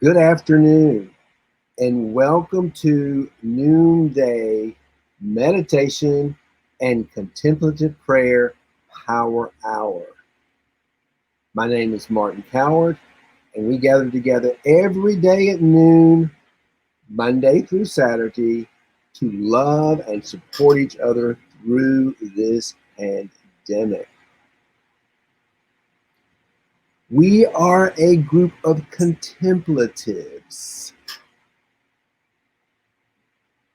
Good afternoon, and welcome to Noonday Meditation and Contemplative Prayer Power Hour. My name is Martin Coward, and we gather together every day at noon, Monday through Saturday, to love and support each other through this pandemic. We are a group of contemplatives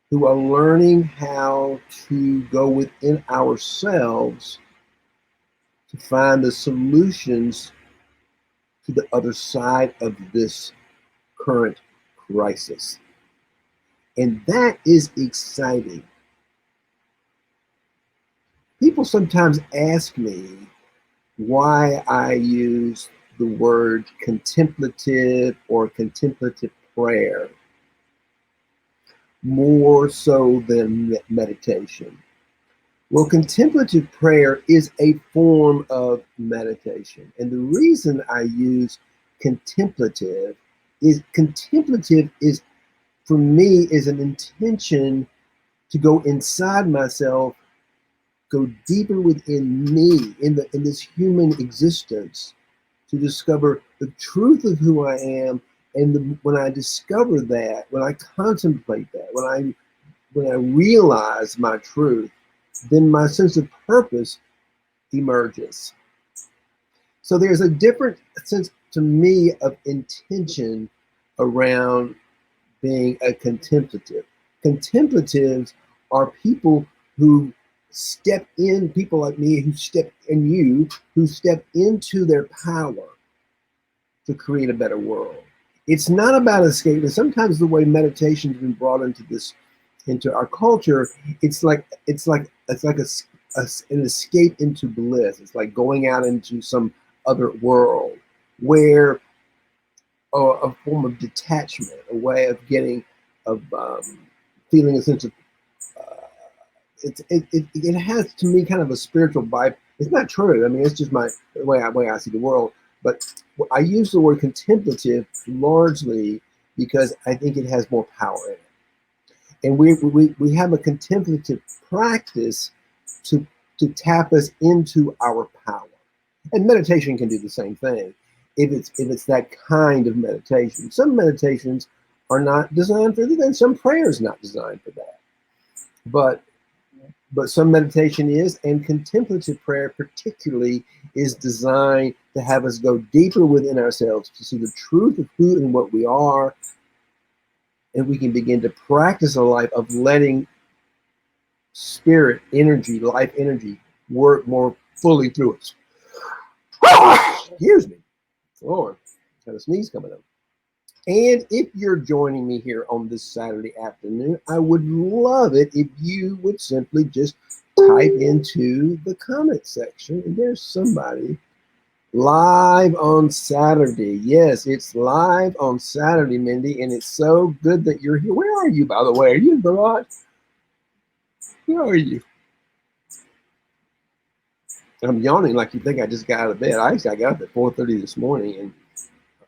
who are learning how to go within ourselves to find the solutions to the other side of this current crisis. And that is exciting. People sometimes ask me why I use the word contemplative or contemplative prayer more so than meditation. Well, contemplative prayer is a form of meditation. And the reason I use contemplative is for me is an intention to go inside myself, go deeper within me in this human existence, to discover the truth of who I am. And when I discover that, when I contemplate that, when I realize my truth, then my sense of purpose emerges. So there's a different sense to me of intention around being a contemplative. Contemplatives are people who step in, people like me who step into their power to create a better world. It's not about escape. And sometimes the way meditation has been brought into our culture, it's like an escape into bliss. It's like going out into some other world where a form of detachment, a way of feeling a sense of it has to me kind of a spiritual vibe. It's not true. I mean, it's just the way I see the world. But I use the word contemplative largely because I think it has more power in it. And we have a contemplative practice to tap us into our power. And meditation can do the same thing if it's that kind of meditation. Some meditations are not designed for that, and some prayer is not designed for that. But some meditation is, and contemplative prayer particularly is designed to have us go deeper within ourselves to see the truth of who and what we are. And we can begin to practice a life of letting spirit energy, life energy, work more fully through us. Excuse me. Lord, got a sneeze coming up. And if you're joining me here on this Saturday afternoon, I would love it if you would simply just type into the comment section. And there's somebody live on Saturday. Yes, it's live on Saturday, Mindy, and it's so good that you're here. Where are you, by the way? Are you in the garage? Where are you? I'm yawning like you think I just got out of bed. I got up at 4:30 this morning, and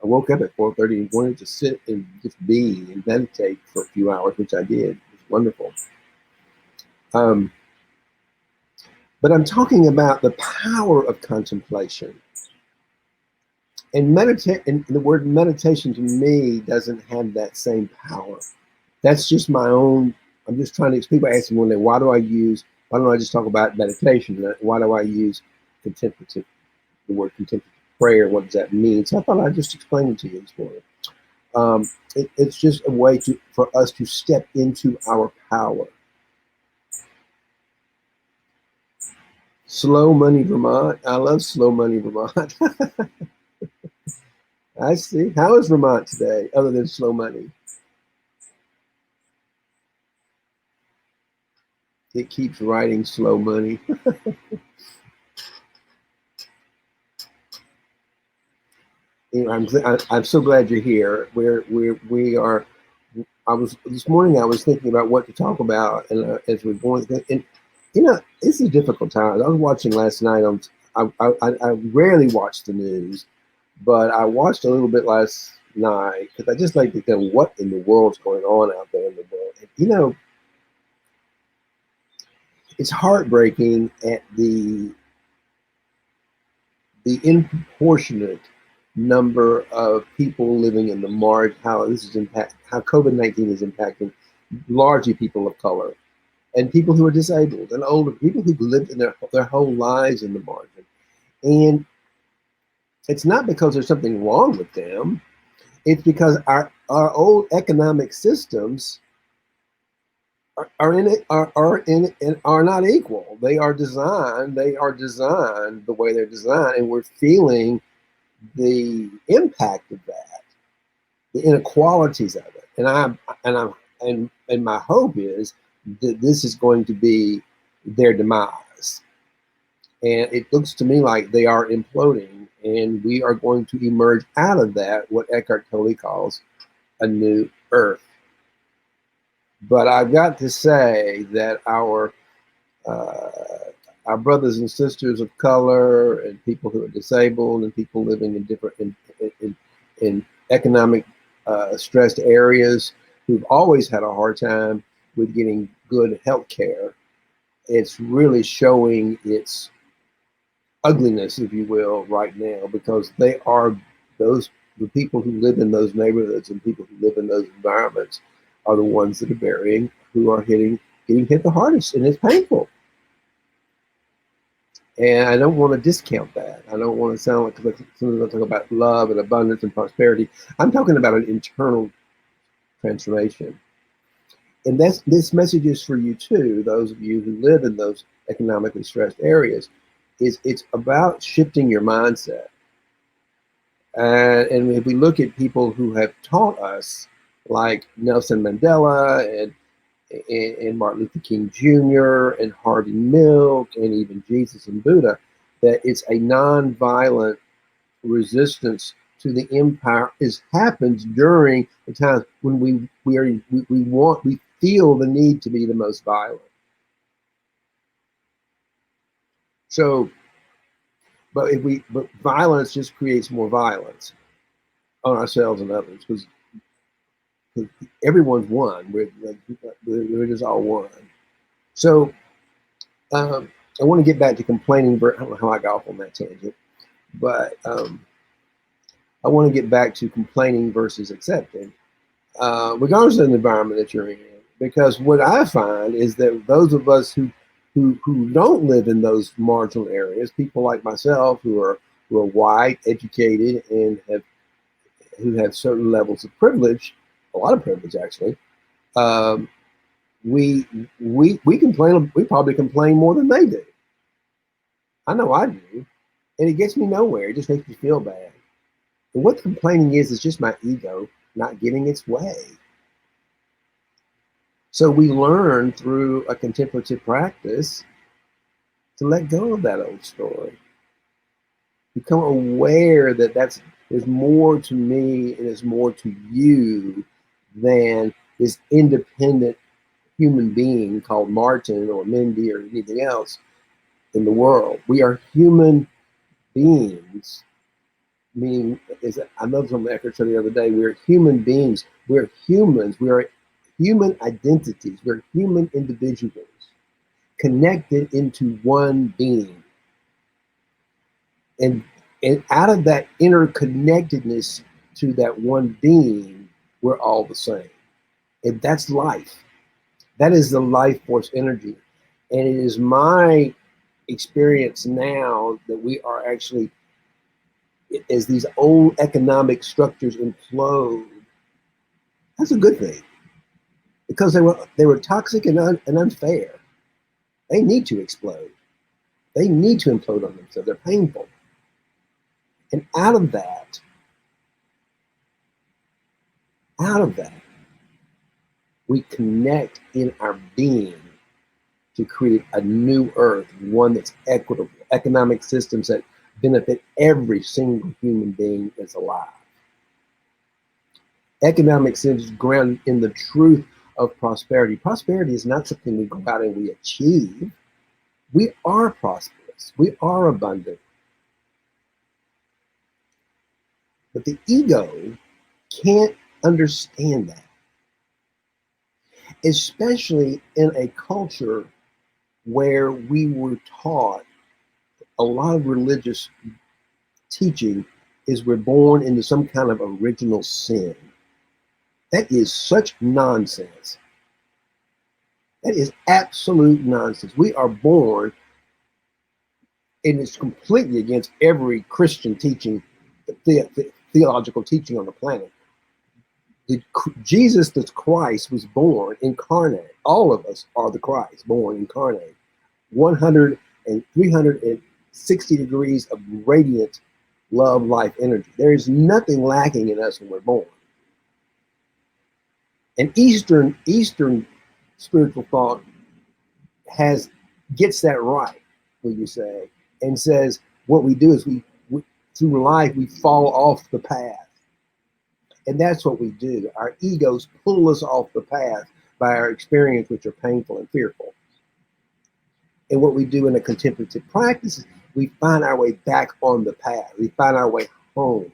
I woke up at 4:30 and wanted to sit and just be and meditate for a few hours, which I did. It was wonderful. But I'm talking about the power of contemplation. And the word meditation to me doesn't have that same power. That's just my own. I'm just trying to. People ask me one day, why don't I just talk about meditation? Why do I use contemplative? The word contemplative prayer. What does that mean? So I thought I'd just explain it to you this morning. It's just a way for us to step into our power. Slow Money, Vermont. I love Slow Money, Vermont. I see. How is Vermont today, other than slow money? It keeps writing slow money. I'm so glad you're here. We are. This morning I was thinking about what to talk about, and as we're going, and it's a difficult time. I was watching last night I rarely watch the news, but I watched a little bit last night because I just like to know what in the world's going on out there in the world. And, it's heartbreaking at the disproportionate number of people living in the margin, how COVID-19 is impacting largely people of color and people who are disabled and older, people who've lived in their whole lives in the margin. And it's not because there's something wrong with them. It's because our old economic systems are not equal. They are designed the way they're designed, and we're feeling the impact of that, the inequalities of it. And my hope is that this is going to be their demise. And it looks to me like they are imploding, and we are going to emerge out of that, what Eckhart Tolle calls a new earth. But I've got to say that our brothers and sisters of color and people who are disabled and people living in different in economic stressed areas who've always had a hard time with getting good health care, it's really showing its ugliness, if you will, right now, because they are the people who live in those neighborhoods and people who live in those environments are the ones that are getting hit the hardest, and it's painful. And I don't want to discount that. I don't want to sound like, because sometimes I talk about love and abundance and prosperity. I'm talking about an internal transformation. And this message is for you too, those of you who live in those economically stressed areas. It's about shifting your mindset. And if we look at people who have taught us, like Nelson Mandela and Martin Luther King Jr. and Harvey Milk and even Jesus and Buddha, that it's a nonviolent resistance to the empire happens during the times when we feel the need to be the most violent. So, but violence just creates more violence on ourselves and others, because everyone's one. We're just all one. So I want to get back to complaining. I don't know how I got off on that tangent, but I want to get back to complaining versus accepting, regardless of the environment that you're in. Because what I find is that those of us who don't live in those marginal areas, people like myself who are white, educated, and who have certain levels of privilege, a lot of privilege actually, we complain. We probably complain more than they do. I know I do, and it gets me nowhere. It just makes me feel bad. And what complaining is just my ego not getting its way. So we learn through a contemplative practice to let go of that old story. Become aware that there's more to me and there's more to you than this independent human being called Martin or Mindy or anything else in the world. We are human beings, meaning, I know from Eckhart Tolle the other day, we're human beings. We're humans. We are human identities. We're human individuals connected into one being. And out of that interconnectedness to that one being, we're all the same. And that's life. That is the life force energy. And it is my experience now that we are actually, as these old economic structures implode, that's a good thing. Because they were toxic and unfair. They need to explode. They need to implode on themselves. They're painful. And out of that, we connect in our being to create a new earth, one that's equitable, economic systems that benefit every single human being that's alive. Economic systems grounded in the truth of prosperity. Prosperity is not something we go out and we achieve. We are prosperous. We are abundant. But the ego can't understand that, especially in a culture where we were taught a lot of religious teaching is we're born into some kind of original sin. That is such nonsense. That is absolute nonsense. We are born, and it's completely against every Christian teaching, theological teaching on the planet. Jesus, the Christ, was born incarnate. All of us are the Christ, born incarnate. 100 and 360 degrees of radiant love, life, energy. There is nothing lacking in us when we're born. And Eastern spiritual thought gets that right, what you say, and says what we do is we through life we fall off the path. And that's what we do. Our egos pull us off the path by our experience, which are painful and fearful. And what we do in a contemplative practice is we find our way back on the path. We find our way home.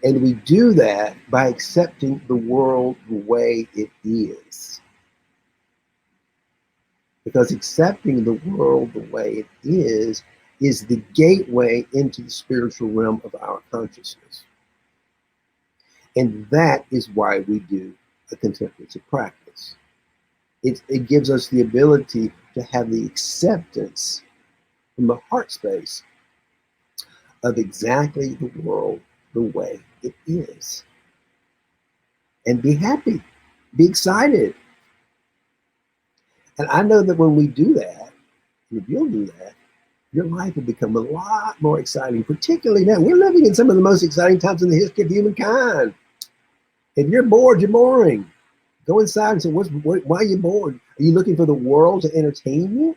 And we do that by accepting the world the way it is. Because accepting the world the way it is the gateway into the spiritual realm of our consciousness. And that is why we do a contemplative practice. It gives us the ability to have the acceptance from the heart space of exactly the world the way it is. And be happy, be excited. And I know that when we do that, and if you'll do that, your life will become a lot more exciting, particularly now. We're living in some of the most exciting times in the history of humankind. If you're bored, you're boring. Go inside and say, why are you bored? Are you looking for the world to entertain you?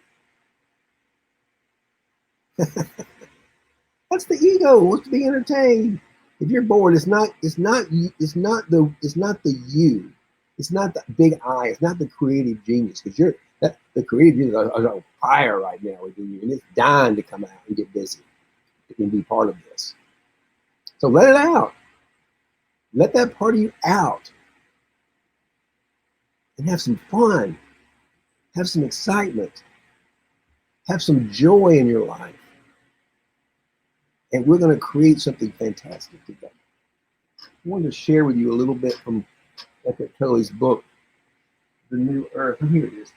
That's the ego, wants to be entertained. If you're bored, it's not the you. It's not the big I. It's not the creative genius, because the creative genius are on fire right now within you, and it's dying to come out and get busy and be part of this. So let it out. Let that part of you out, and have some fun. Have some excitement. Have some joy in your life. And we're going to create something fantastic together. I wanted to share with you a little bit from Eckhart Tolle's book, The New Earth. Oh, here it is.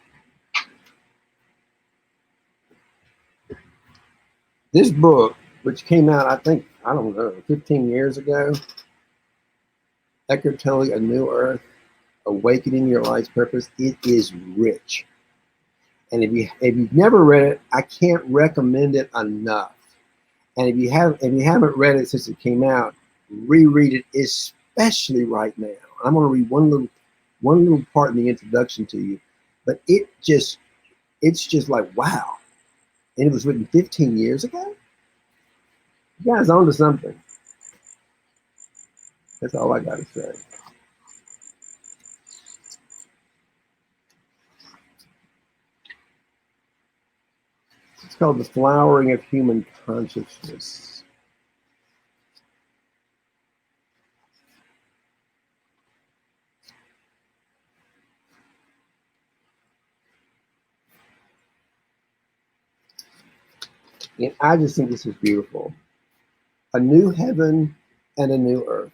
This book, which came out, I think, 15 years ago, Eckhart Tolle, A New Earth, Awakening Your Life's Purpose, it is rich. And if you've never read it, I can't recommend it enough. And if you haven't read it since it came out, reread it, especially right now. I'm going to read one little part in the introduction to you, but it's just like, wow. And it was written 15 years ago. You guys onto something. That's all I got to say. It's called The Flowering of Human Consciousness. And I just think this is beautiful. A new heaven and a new earth.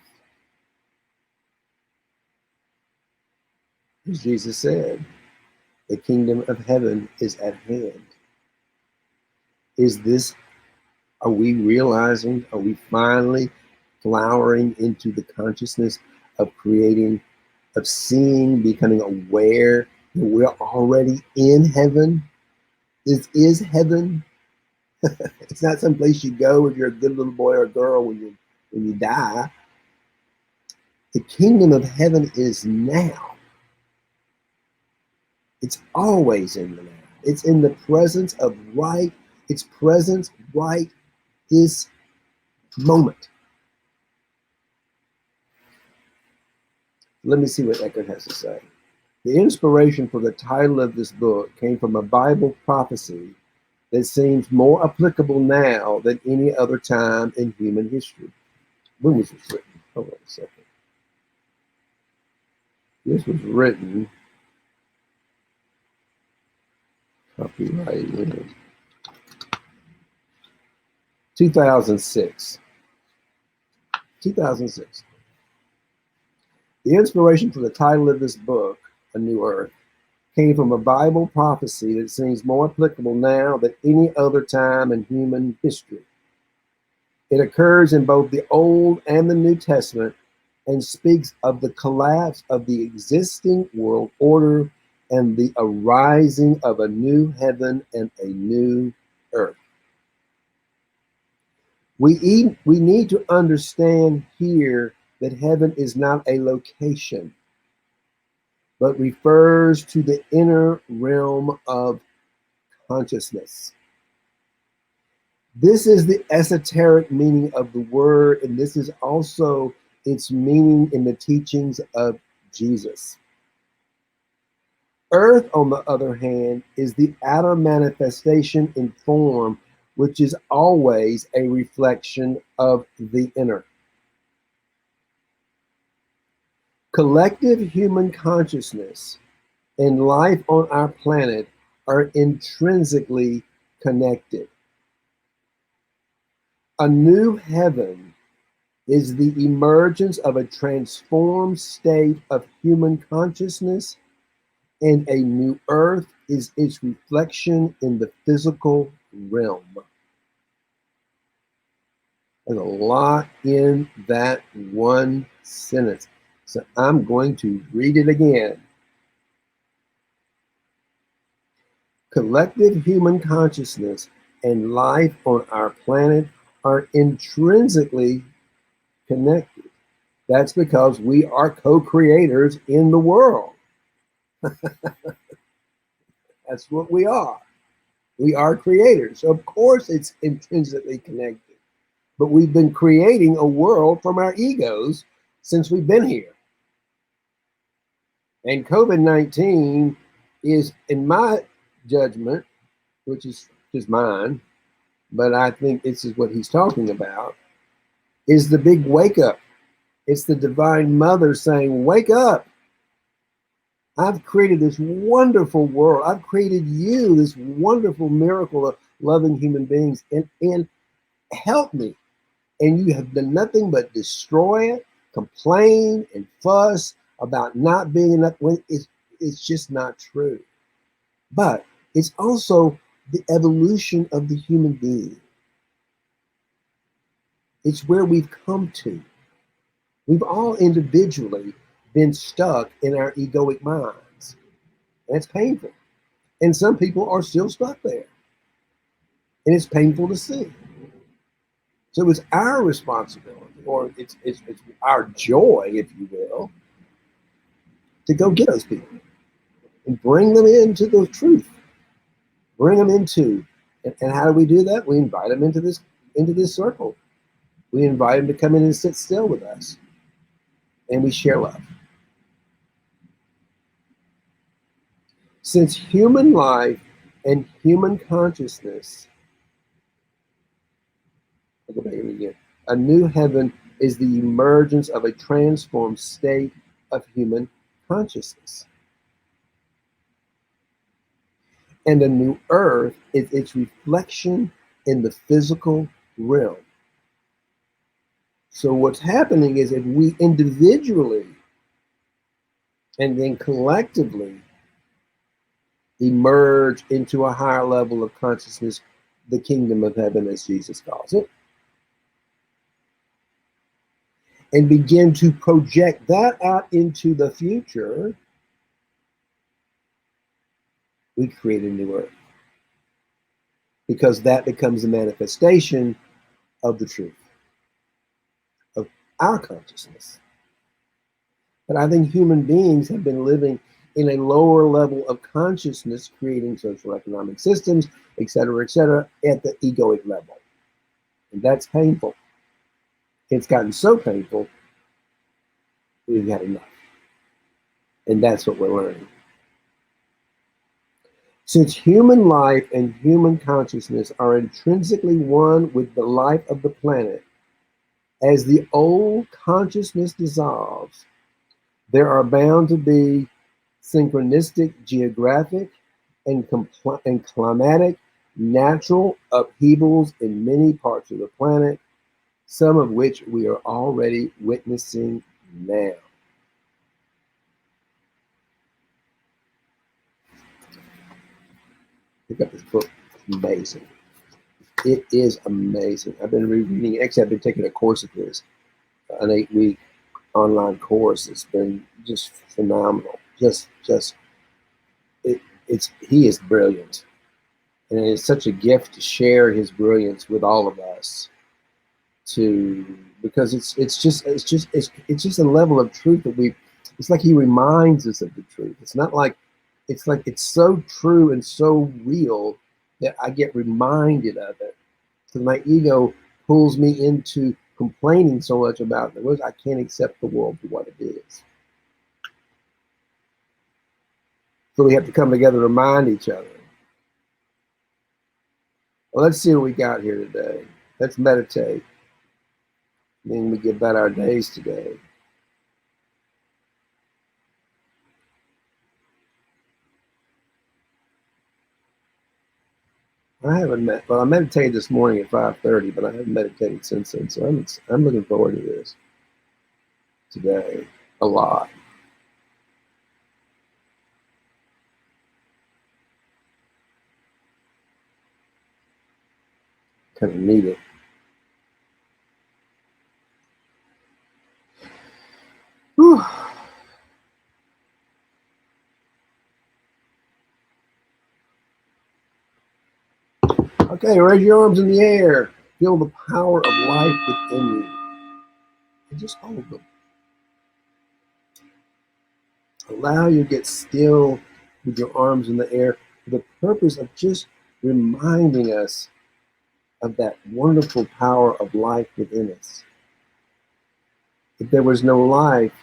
As Jesus said, the kingdom of heaven is at hand. Are we realizing, are we finally flowering into the consciousness of creating, of seeing, becoming aware that we're already in heaven? This is heaven. It's not some place you go if you're a good little boy or girl when you die. The kingdom of heaven is now. It's always in the now. It's in the presence of right. Its presence right this moment. Let me see what Eckhart has to say. The inspiration for the title of this book came from a Bible prophecy that seems more applicable now than any other time in human history. When was this written? Hold on a second. This was written, copyright, 2006. 2006. The inspiration for the title of this book, A New Earth, came from a Bible prophecy that seems more applicable now than any other time in human history. It occurs in both the Old and the New Testament and speaks of the collapse of the existing world order and the arising of a new heaven and a new earth. We need to understand here that heaven is not a location, but refers to the inner realm of consciousness. This is the esoteric meaning of the word, and this is also its meaning in the teachings of Jesus. Earth, on the other hand, is the outer manifestation in form, which is always a reflection of the inner. Collective human consciousness and life on our planet are intrinsically connected. A new heaven is the emergence of a transformed state of human consciousness, and a new earth is its reflection in the physical realm. There's a lot in that one sentence, so I'm going to read it again. Collective human consciousness and life on our planet are intrinsically connected. That's because we are co-creators in the world. That's what we are. We are creators. So of course it's intrinsically connected. But we've been creating a world from our egos since we've been here. And COVID-19 is, in my judgment, which is just mine, but I think this is what he's talking about, is the big wake up. It's the divine mother saying, wake up. I've created this wonderful world. I've created you, this wonderful miracle of loving human beings, and help me. And you have done nothing but destroy it, complain, and fuss about not being enough. When it's just not true. But it's also the evolution of the human being. It's where we've come to. We've all individually been stuck in our egoic minds. And it's painful. And some people are still stuck there. And it's painful to see. So it's our responsibility, or it's our joy, if you will, to go get those people and bring them into the truth. Bring them into, and how do we do that? We invite them into this circle. We invite them to come in and sit still with us. And we share love. Since human life and human consciousness, I'll go back again. A new heaven is the emergence of a transformed state of human consciousness. And a new earth is its reflection in the physical realm. So what's happening is if we individually and then collectively emerge into a higher level of consciousness, the kingdom of heaven, as Jesus calls it, and begin to project that out into the future, we create a new earth. Because that becomes a manifestation of the truth, of our consciousness. But I think human beings have been living in a lower level of consciousness, creating social economic systems, et cetera, at the egoic level. And that's painful. It's gotten so painful, we've had enough. And that's what we're learning. Since human life and human consciousness are intrinsically one with the life of the planet, as the old consciousness dissolves, there are bound to be synchronistic geographic and climatic natural upheavals in many parts of the planet, some of which we are already witnessing now. Pick up this book. It's amazing. It is amazing. I've been rereading it. Actually, I've been taking a course of his, an 8-week online course. It's been just phenomenal. He is brilliant, and it's such a gift to share his brilliance with all of us. Because it's just a level of truth that it's like he reminds us of the truth. It's not like it's so true and so real that I get reminded of it. Because my ego pulls me into complaining so much about it. I can't accept the world for what it is. So we have to come together to remind each other. Well, let's see what we got here today. Let's meditate. Then we get about our days today. I haven't I meditated this morning at 5:30, but I haven't meditated since then. So I'm looking forward to this today a lot. Kind of need it. Whew. Okay, raise your arms in the air. Feel the power of life within you. And just hold them. Allow you to get still with your arms in the air for the purpose of just reminding us of that wonderful power of life within us. If there was no life,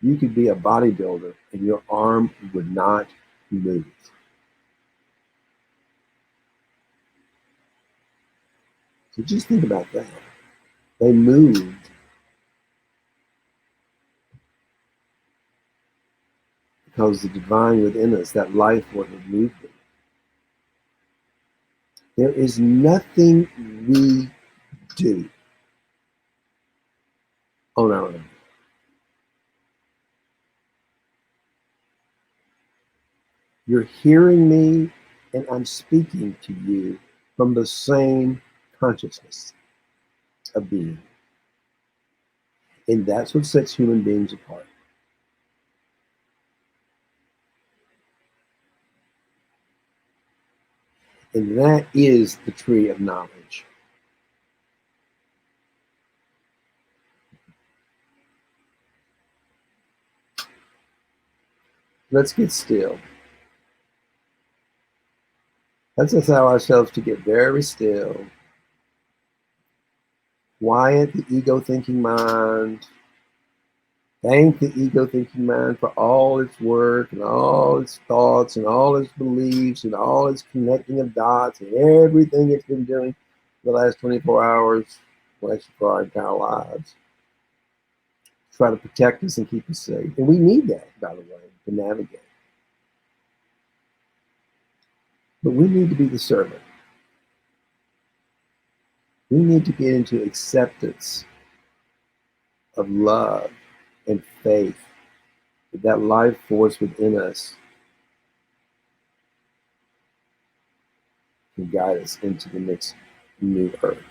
you could be a bodybuilder and your arm would not move. So just think about that. They moved because the divine within us, that life force, moved them. There is nothing we do on our own. You're hearing me, and I'm speaking to you from the same consciousness of being. And that's what sets human beings apart. And that is the tree of knowledge. Let's get still. Let's allow ourselves to get very still. Quiet the ego thinking mind. Thank the ego thinking mind for all its work and all its thoughts and all its beliefs and all its connecting of dots and everything it's been doing for the last 24 hours, well, actually for our entire lives. Try to protect us and keep us safe. And we need that, by the way, to navigate. But we need to be the servant. We need to get into acceptance of love and faith that life force within us can guide us into the next new earth.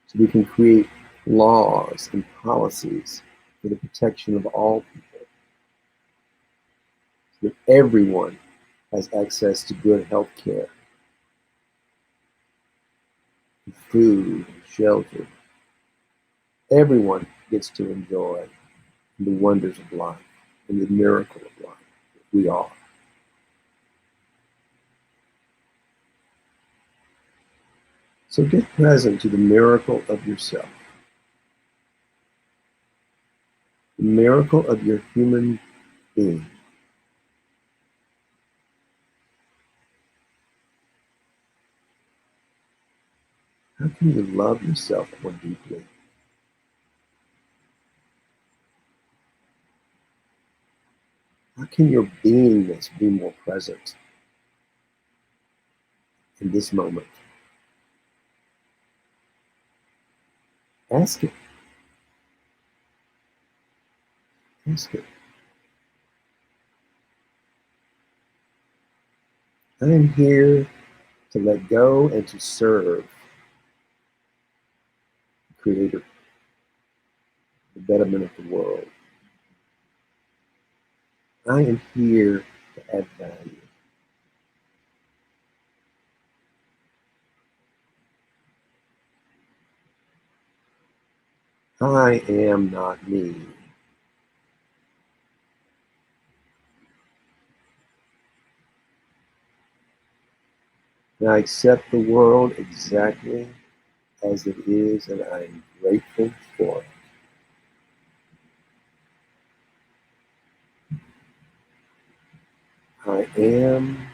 So we can create laws and policies for the protection of all people, so that everyone has access to good health care, food, shelter. Everyone gets to enjoy the wonders of life and the miracle of life that we are. So get present to the miracle of yourself, the miracle of your human being. How can you love yourself more deeply? How can your beingness be more present in this moment? Ask it. Ask it. I am here to let go and to serve the Creator, the betterment of the world. I am here to add value. I am not me. And I accept the world exactly as it is, and I am grateful for it. I am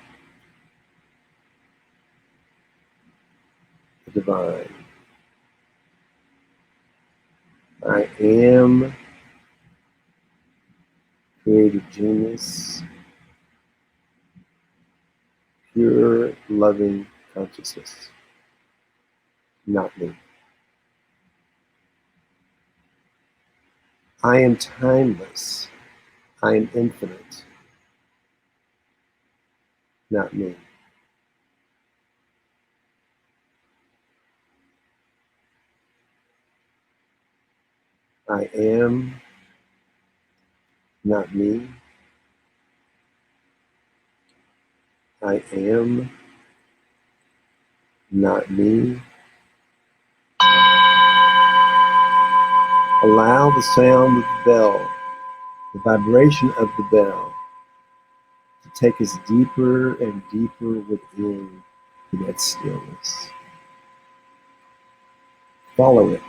the divine. I am creative genius, pure loving consciousness, not me. I am timeless. I am infinite, not me. I am not me. I am not me. Allow the sound of the bell, the vibration of the bell, to take us deeper and deeper within to that stillness. Follow it.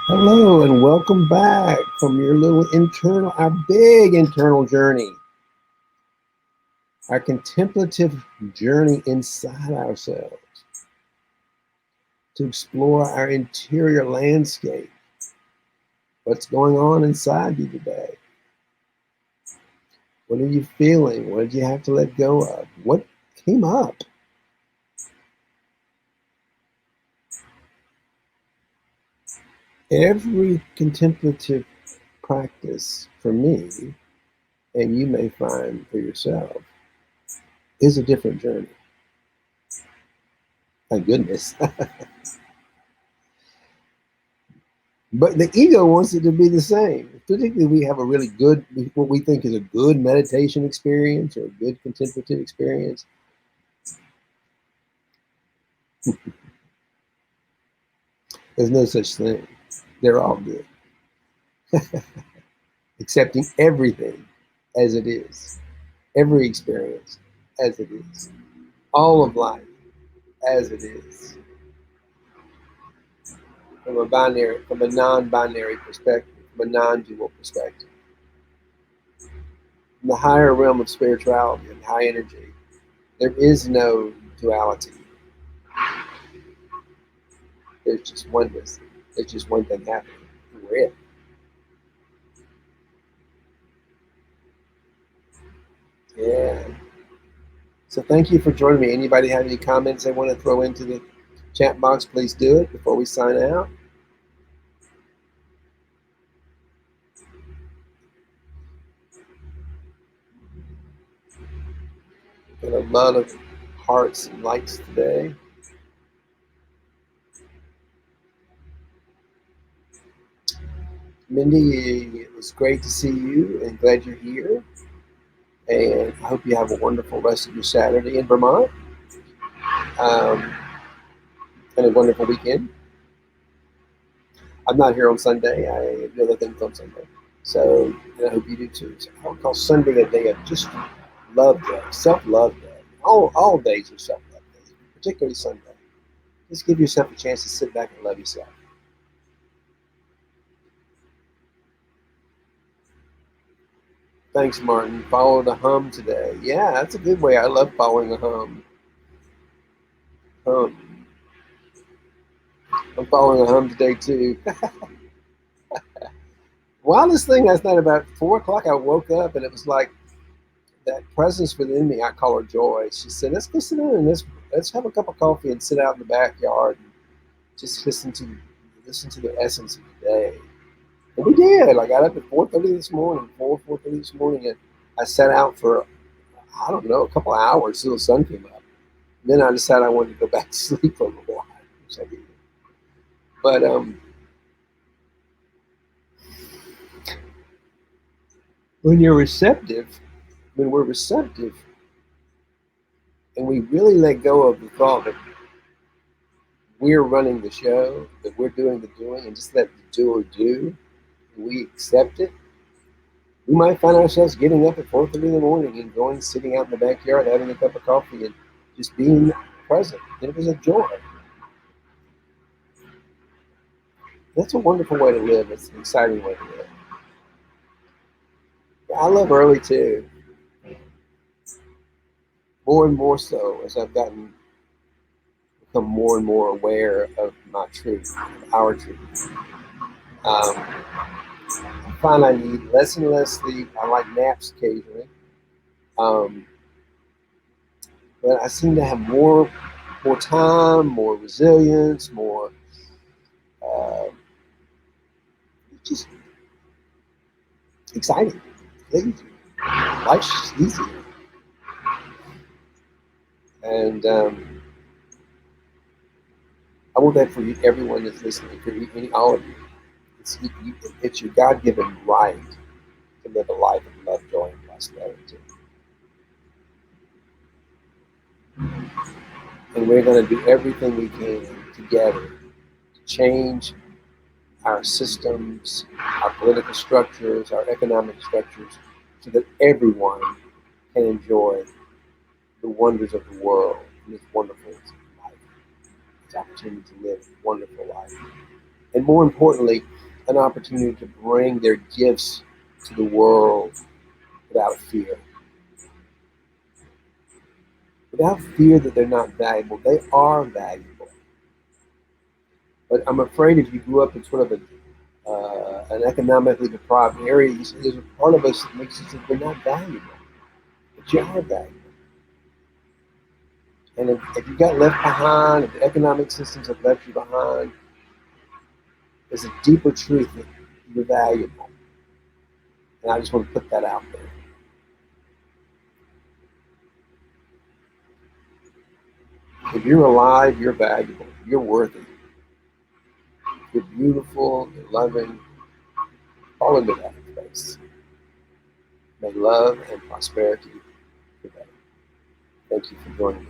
Hello and welcome back from your our big internal journey, our contemplative journey inside ourselves to explore our interior landscape. What's going on inside you today? What are you feeling? What did you have to let go of? What came up? Every contemplative practice for me, and you may find for yourself, is a different journey. Thank goodness. But the ego wants it to be the same. Particularly, we have a really good, what we think is a good meditation experience or a good contemplative experience. There's no such thing. They're all good. Accepting everything as it is, every experience as it is, all of life as it is, from a non-binary perspective, from a non-dual perspective. In the higher realm of spirituality and high energy, there is no duality. There's just oneness. There's just one thing happening. We're it. Yeah. So thank you for joining me. Anybody have any comments they want to throw into the chat box, please do it before we sign out. Got a lot of hearts and likes today. Mindy, it was great to see you and glad you're here. And I hope you have a wonderful rest of your Saturday in Vermont. And a wonderful weekend. I'm not here on Sunday. I do other things on Sunday. So I hope you do too. So I would call Sunday a day of just love day, self-love day. All days are self-love days, particularly Sunday. Just give yourself a chance to sit back and love yourself. Thanks, Martin. Follow the hum today. Yeah, that's a good way. I love following the hum. I'm following a hum today too. Wildest thing last night, about 4 o'clock, I woke up and it was like that presence within me. I call her Joy. She said, "Let's go sit down and let's have a cup of coffee and sit out in the backyard and just listen to the essence of the day." And we did. I got up at 4:30 this morning, 4:30 this morning, and I sat out for, I don't know, a couple of hours till the sun came up. And then I decided I wanted to go back to sleep for a little while, which I did. But when we're receptive, and we really let go of the thought that we're running the show, that we're doing the doing, and just let the doer do, and we accept it, we might find ourselves getting up at 4:30 in the morning and going, sitting out in the backyard, having a cup of coffee, and just being present. And it was a joy. That's a wonderful way to live. It's an exciting way to live. I love early too. More and more so as I've become more and more aware of my truth, our truth. I find I need less and less sleep. I like naps occasionally. But I seem to have more time, more resilience, more just exciting. Life's just easier. And I want that for you, everyone that's listening, for you, all of you. It's your God-given right to live a life of love, joy, and prosperity. And we're going to do everything we can together to change our systems, our political structures, our economic structures, so that everyone can enjoy the wonders of the world in this wonderful opportunity to live a wonderful life. And more importantly, an opportunity to bring their gifts to the world without fear. Without fear that they're not valuable. They are valuable. But I'm afraid if you grew up in sort of an economically deprived area, there's a part of us that makes us think we're not valuable. But you are valuable. And if you got left behind, if the economic systems have left you behind, there's a deeper truth that you're valuable. And I just want to put that out there. If you're alive, you're valuable. You're worthy. You're beautiful. You're loving. Fall into that place. May love and prosperity prevail. Thank you for joining me.